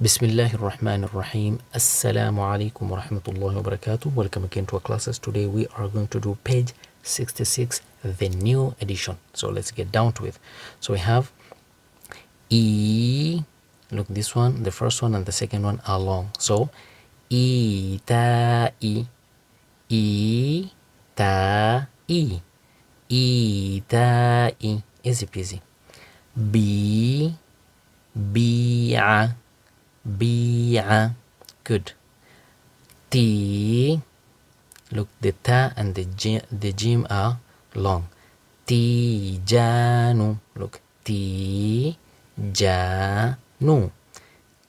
Bismillahir Rahmanir Rahim. Assalamu alaikum wa rahmatullahi wa barakatuh. Welcome again to our classes. Today we are going to do page 66, the new edition. So let's get down to it. So we have E. Look, this one, the first one and the second one are long. So E, ta, E. E, ta, E. E, ta, E. Easy peasy. B, bi'a. Bi'a. Good. T. Look, the ta and the jim are long. Tijanu. Look, tijanu.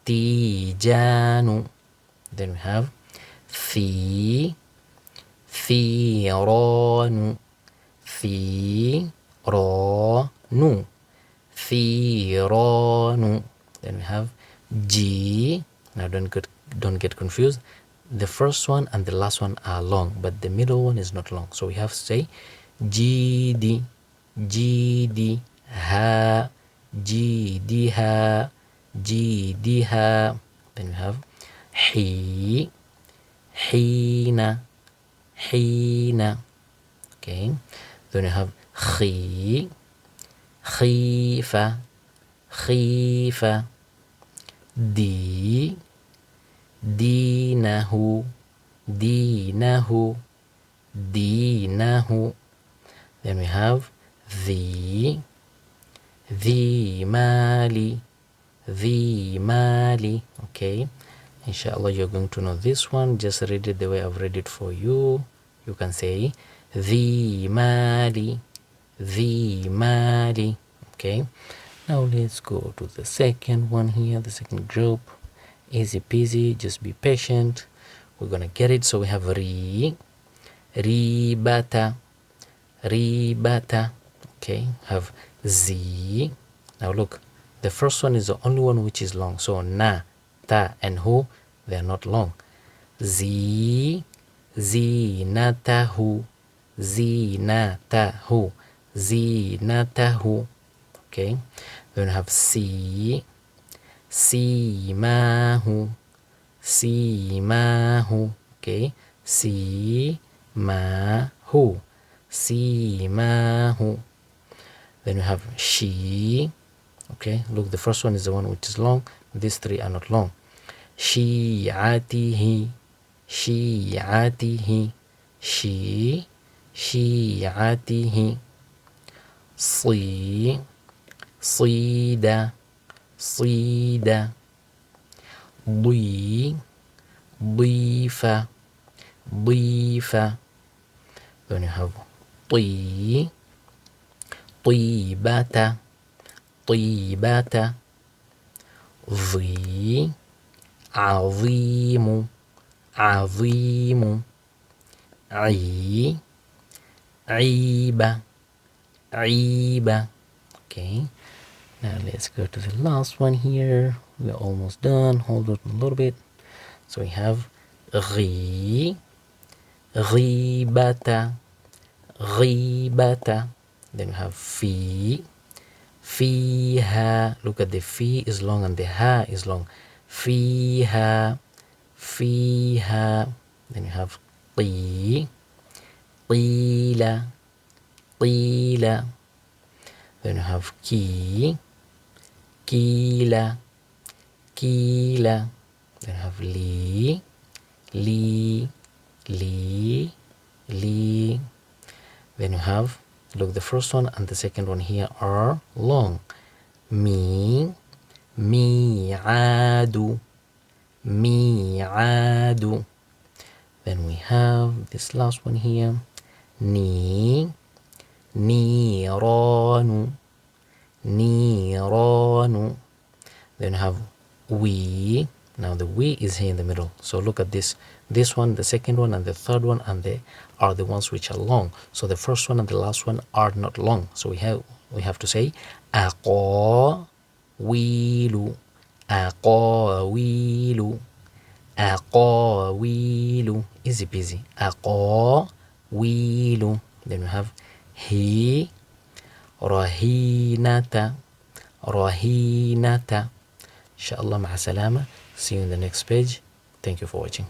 Tijanu. Then we have thiranu. Thiranu. Thiranu. Then we have G. Now don't get confused. The first one and the last one are long, but the middle one is not long. So we have to say GD, GD, ha, GD, ha, GD, ha. Then we have he, hina, hina. Okay. Then we have khi, khifa, khifa. D, dinahu, dinahu, dinahu. Then we have the mali, the mali. Okay, inshallah you're going to know this one. Just read it the way I've read it for you. You can say the mali, the mali. Okay, now let's go to the second one here, the second group. Easy peasy, just be patient. We're gonna get it. So we have ribata, ribata. Okay, have z. Now look, the first one is the only one which is long. So na, ta, and hu, they are not long. Z, zinatahu, zinatahu, zinatahu. Okay, then we have C, simahu, simahu. Okay, simahu, simahu. Then we have she. Okay, look, the first one is the one which is long. These three are not long. Shi'atihi, shi'atihi, she, shi'atihi. Sida, sida. Difa, difa. Then you have tibata, tibata. Azimu, azimu. Aiba, aiba. Okay, now let's go to the last one here. We're almost done. Hold on a little bit. So we have ghibata, ghibata. Then we have fiha. Look at the fi is long and the ha is long. Fiha, fiha. Then you have qila, qila. Then you have kila, kila. Then you have li, li. Then you have, look, the first one and the second one here are long. Mi'adu, mi'adu. Then we have this last one here. Niranu, niranu. Then we have we. Now the we is here in the middle. So look at this. This one, the second one, and the third one, and they are the ones which are long. So the first one and the last one are not long. So we have to say aqawilu, aqawilu, aqawilu. Easy peasy. Aqawilu. Then we have rahinata, rahinata. Inshallah, ma'a salama. See you in the next page. Thank you for watching.